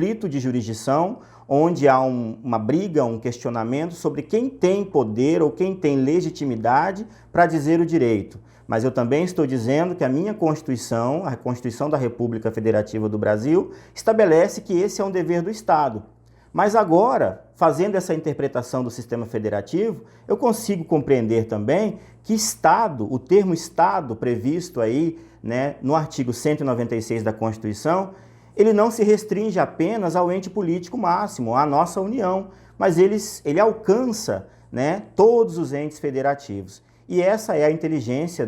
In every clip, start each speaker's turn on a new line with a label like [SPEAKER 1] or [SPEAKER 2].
[SPEAKER 1] conflito de jurisdição, onde há uma briga, um questionamento sobre quem tem poder ou quem tem legitimidade para dizer o direito. Mas eu também estou dizendo que a minha Constituição, a Constituição da República Federativa do Brasil, estabelece que esse é um dever do Estado. Mas agora, fazendo essa interpretação do sistema federativo, eu consigo compreender também que Estado, o termo Estado previsto aí, né, no artigo 196 da Constituição, ele não se restringe apenas ao ente político máximo, à nossa União, mas ele alcança, né, todos os entes federativos. E essa é a inteligência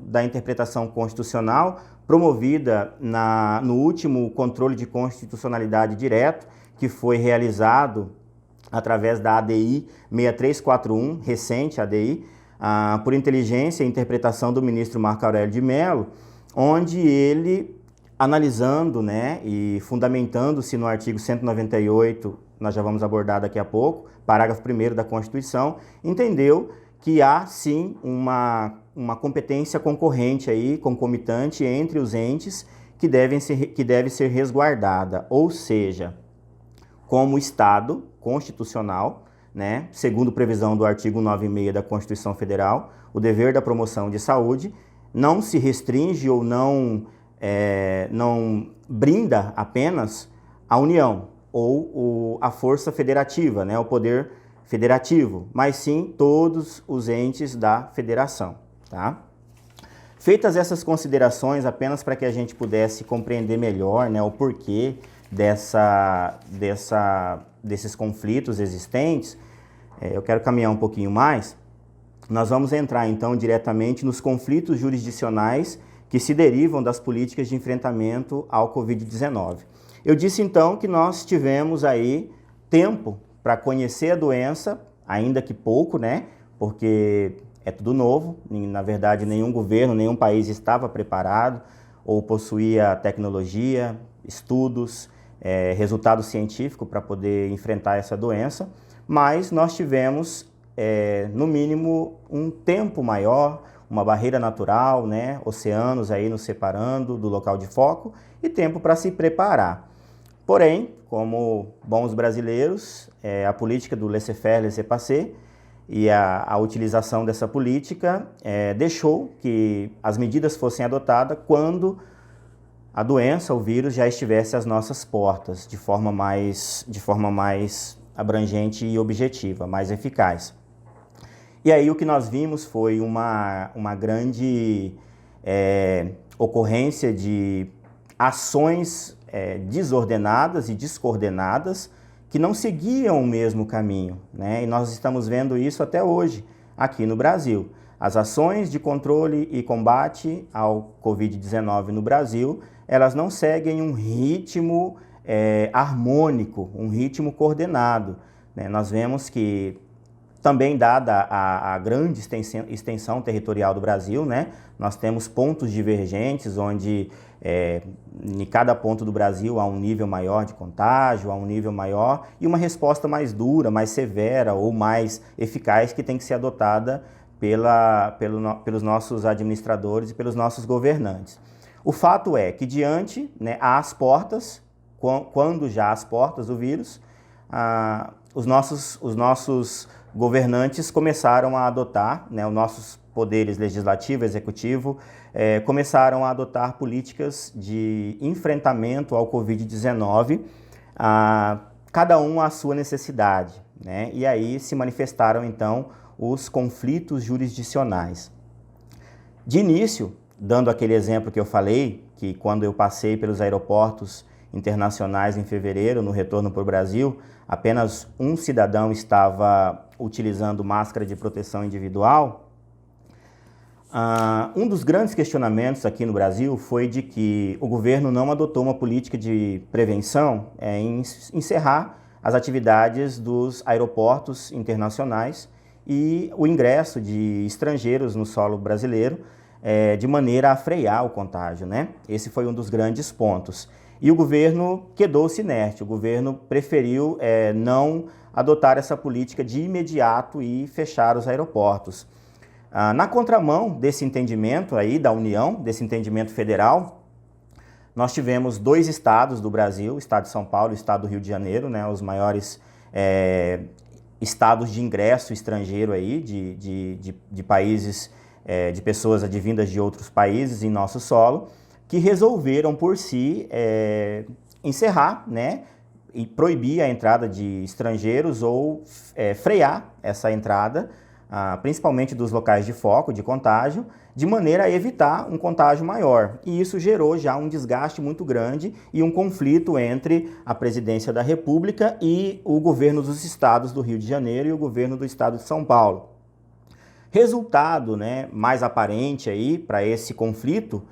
[SPEAKER 1] da interpretação constitucional promovida no último controle de constitucionalidade direto, que foi realizado através da ADI 6341, recente ADI, por inteligência e interpretação do ministro Marco Aurélio de Mello, onde ele, analisando, né, e fundamentando-se no artigo 198, nós já vamos abordar daqui a pouco, parágrafo 1º da Constituição, entendeu que há sim uma competência concorrente aí, concomitante entre os entes que deve ser resguardada, ou seja, como Estado constitucional, né, segundo previsão do artigo 96 da Constituição Federal, o dever da promoção de saúde não se restringe ou não brinda apenas a União ou a força federativa, né, o poder federativo, mas sim todos os entes da federação. Tá? Feitas essas considerações, apenas para que a gente pudesse compreender melhor, né, o porquê desses conflitos existentes, eu quero caminhar um pouquinho mais. Nós vamos entrar então diretamente nos conflitos jurisdicionais que se derivam das políticas de enfrentamento ao Covid-19. Eu disse então que nós tivemos aí tempo para conhecer a doença, ainda que pouco, né? Porque é tudo novo, na verdade nenhum governo, nenhum país estava preparado ou possuía tecnologia, estudos, resultado científico para poder enfrentar essa doença, mas nós tivemos, no mínimo, um tempo maior, uma barreira natural, né? Oceanos aí nos separando do local de foco e tempo para se preparar. Porém, como bons brasileiros, a política do laissez-faire, laissez-passer e a utilização dessa política deixou que as medidas fossem adotadas quando a doença, o vírus, já estivesse às nossas portas, de forma mais abrangente e objetiva, mais eficaz. E aí o que nós vimos foi uma grande ocorrência de ações desordenadas e descoordenadas que não seguiam o mesmo caminho, né? E nós estamos vendo isso até hoje aqui no Brasil. As ações de controle e combate ao Covid-19 no Brasil, elas não seguem um ritmo harmônico, um ritmo coordenado, né? Nós vemos que também dada a grande extensão territorial do Brasil, né, nós temos pontos divergentes onde em cada ponto do Brasil há um nível maior de contágio, há um nível maior e uma resposta mais dura, mais severa ou mais eficaz que tem que ser adotada pelos nossos administradores e pelos nossos governantes. O fato é que diante, né, às portas, quando já às portas do vírus, os nossos governantes começaram a adotar, né, os nossos poderes legislativo, executivo, começaram a adotar políticas de enfrentamento ao Covid-19, cada um à sua necessidade, né? E aí se manifestaram então os conflitos jurisdicionais. De início, dando aquele exemplo que eu falei, que quando eu passei pelos aeroportos internacionais em fevereiro, no retorno para o Brasil, apenas um cidadão estava utilizando máscara de proteção individual. Um dos grandes questionamentos aqui no Brasil foi de que o governo não adotou uma política de prevenção em encerrar as atividades dos aeroportos internacionais e o ingresso de estrangeiros no solo brasileiro de maneira a frear o contágio, né? Esse foi um dos grandes pontos. E o governo quedou-se inerte, o governo preferiu não adotar essa política de imediato e fechar os aeroportos. Na contramão desse entendimento aí da União, desse entendimento federal, nós tivemos 2 estados do Brasil, o estado de São Paulo e o estado do Rio de Janeiro, né, os maiores estados de ingresso estrangeiro aí, de países, de pessoas advindas de outros países em nosso solo, que resolveram por si encerrar, né, e proibir a entrada de estrangeiros ou frear essa entrada, principalmente dos locais de foco, de contágio, de maneira a evitar um contágio maior. E isso gerou já um desgaste muito grande e um conflito entre a presidência da República e o governo dos estados do Rio de Janeiro e o governo do estado de São Paulo. Resultado, né, mais aparente aí para esse conflito,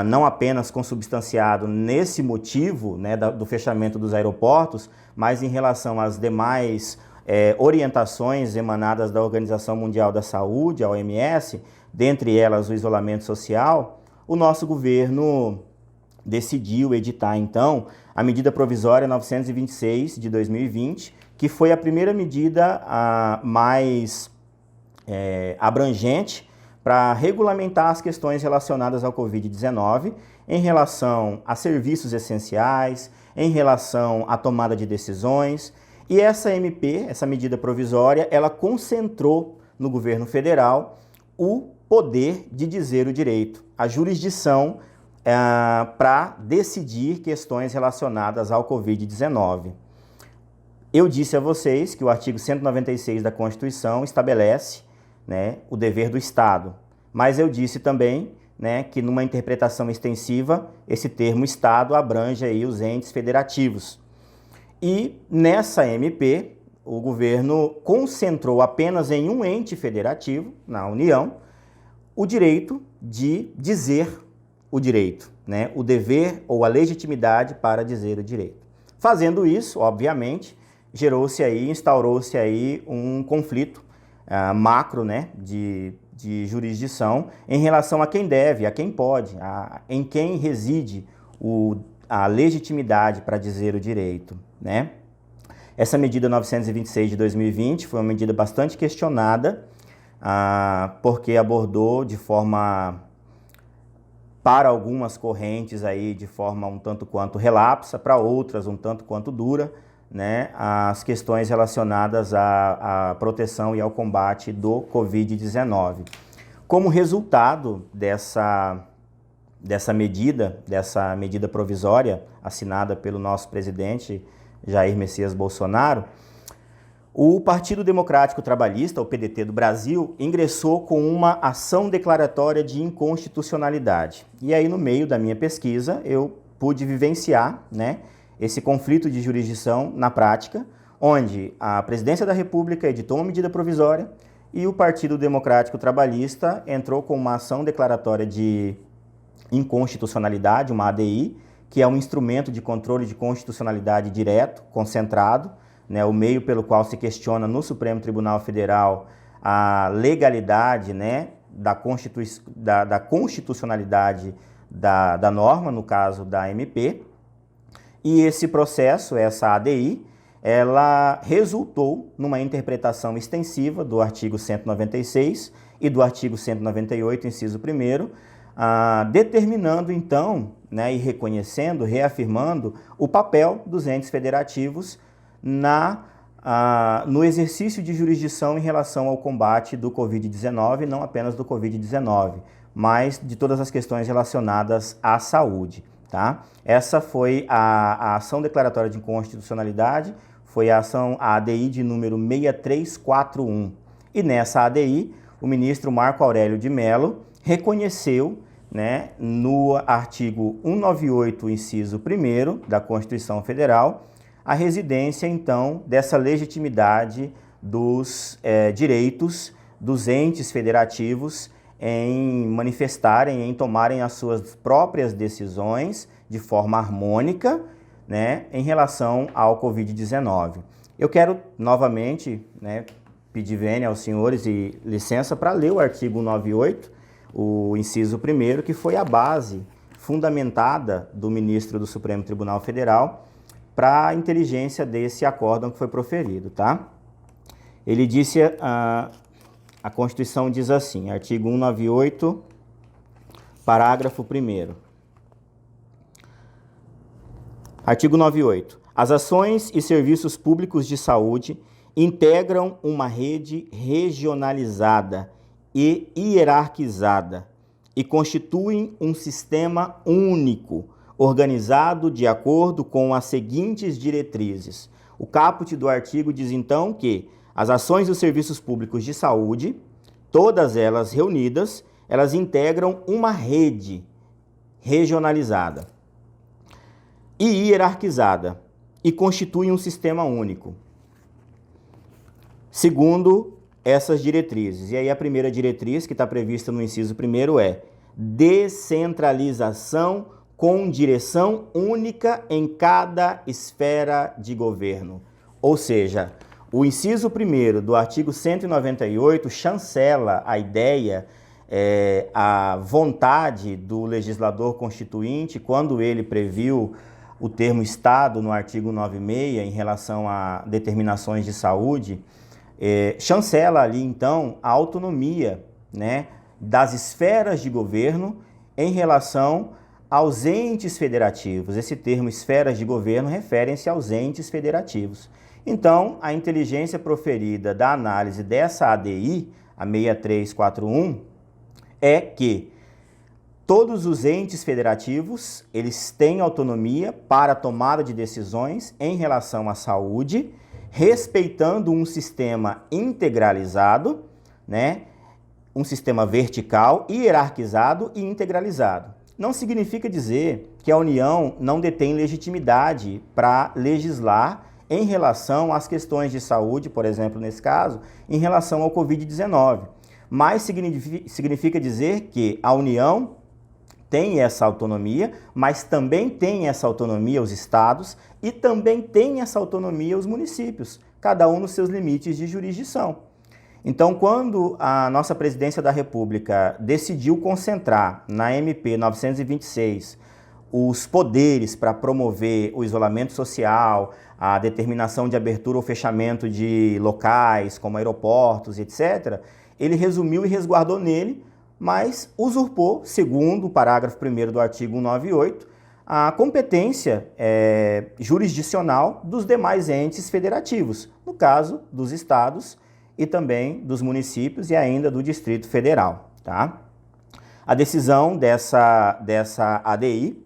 [SPEAKER 1] não apenas consubstanciado nesse motivo, né, do fechamento dos aeroportos, mas em relação às demais orientações emanadas da Organização Mundial da Saúde, a OMS, dentre elas o isolamento social, o nosso governo decidiu editar, então, a medida provisória 926 de 2020, que foi a primeira medida mais abrangente para regulamentar as questões relacionadas ao Covid-19 em relação a serviços essenciais, em relação à tomada de decisões. E essa MP, essa medida provisória, ela concentrou no governo federal o poder de dizer o direito, a jurisdição para decidir questões relacionadas ao Covid-19. Eu disse a vocês que o artigo 196 da Constituição estabelece, né, o dever do Estado, mas eu disse também, né, que numa interpretação extensiva, esse termo Estado abrange aí os entes federativos. E nessa MP, o governo concentrou apenas em um ente federativo, na União, o direito de dizer o direito, né? O dever ou a legitimidade para dizer o direito. Fazendo isso, obviamente, instaurou-se aí um conflito macro, né, de jurisdição em relação a quem deve, a quem pode, em quem reside a legitimidade para dizer o direito, né? Essa medida 926 de 2020 foi uma medida bastante questionada, porque abordou de forma, para algumas correntes aí, de forma um tanto quanto relapsa, para outras um tanto quanto dura, né, as questões relacionadas à proteção e ao combate do Covid-19. Como resultado dessa medida provisória assinada pelo nosso presidente Jair Messias Bolsonaro, o Partido Democrático Trabalhista, o PDT do Brasil, ingressou com uma ação declaratória de inconstitucionalidade. E aí, no meio da minha pesquisa, eu pude vivenciar, né, esse conflito de jurisdição na prática, onde a Presidência da República editou uma medida provisória e o Partido Democrático Trabalhista entrou com uma ação declaratória de inconstitucionalidade, uma ADI, que é um instrumento de controle de constitucionalidade direto, concentrado, né, o meio pelo qual se questiona no Supremo Tribunal Federal a legalidade, né, da constitucionalidade da norma, no caso da MP. E esse processo, essa ADI, ela resultou numa interpretação extensiva do artigo 196 e do artigo 198, inciso 1º, determinando então, né, e reconhecendo, reafirmando o papel dos entes federativos no exercício de jurisdição em relação ao combate do Covid-19, não apenas do Covid-19, mas de todas as questões relacionadas à saúde. Tá? Essa foi a ação declaratória de inconstitucionalidade, foi a ADI de número 6341. E nessa ADI, o ministro Marco Aurélio de Mello reconheceu, né, no artigo 198, inciso 1º da Constituição Federal, a residência, então, dessa legitimidade dos direitos dos entes federativos em manifestarem, em tomarem as suas próprias decisões de forma harmônica, né, em relação ao Covid-19. Eu quero novamente, né, pedir vênia aos senhores e licença para ler o artigo 198, o inciso 1º, que foi a base fundamentada do ministro do Supremo Tribunal Federal para a inteligência desse acórdão que foi proferido, tá? Ele disse, a Constituição diz assim, artigo 198, parágrafo 1º. Artigo 98. As ações e serviços públicos de saúde integram uma rede regionalizada e hierarquizada e constituem um sistema único, organizado de acordo com as seguintes diretrizes. O caput do artigo diz então que as ações e os serviços públicos de saúde, todas elas reunidas, elas integram uma rede regionalizada e hierarquizada e constituem um sistema único, segundo essas diretrizes. E aí a primeira diretriz que está prevista no inciso 1º é descentralização com direção única em cada esfera de governo. Ou seja, o inciso 1º do artigo 198 chancela a ideia, a vontade do legislador constituinte, quando ele previu o termo Estado no artigo 96 em relação a determinações de saúde, chancela ali então a autonomia, né, das esferas de governo em relação aos entes federativos. Esse termo esferas de governo refere-se aos entes federativos. Então, a inteligência proferida da análise dessa ADI, a 6341, é que todos os entes federativos, eles têm autonomia para a tomada de decisões em relação à saúde, respeitando um sistema integralizado, né? Um sistema vertical, hierarquizado e integralizado. Não significa dizer que a União não detém legitimidade para legislar em relação às questões de saúde, por exemplo, nesse caso, em relação ao Covid-19. Mas significa dizer que a União tem essa autonomia, mas também tem essa autonomia os estados e também tem essa autonomia os municípios, cada um nos seus limites de jurisdição. Então, quando a nossa Presidência da República decidiu concentrar na MP 926 os poderes para promover o isolamento social, a determinação de abertura ou fechamento de locais, como aeroportos, etc., ele resumiu e resguardou nele, mas usurpou, segundo o parágrafo 1º do artigo 198, a competência jurisdicional dos demais entes federativos, no caso dos estados e também dos municípios e ainda do Distrito Federal. Tá? A decisão dessa ADI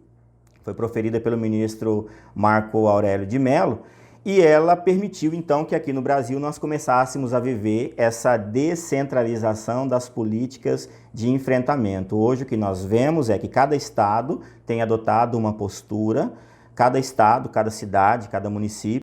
[SPEAKER 1] foi proferida pelo ministro Marco Aurélio de Mello e ela permitiu então que aqui no Brasil nós começássemos a viver essa descentralização das políticas de enfrentamento. Hoje o que nós vemos é que cada estado tem adotado uma postura, cada estado, cada cidade, cada município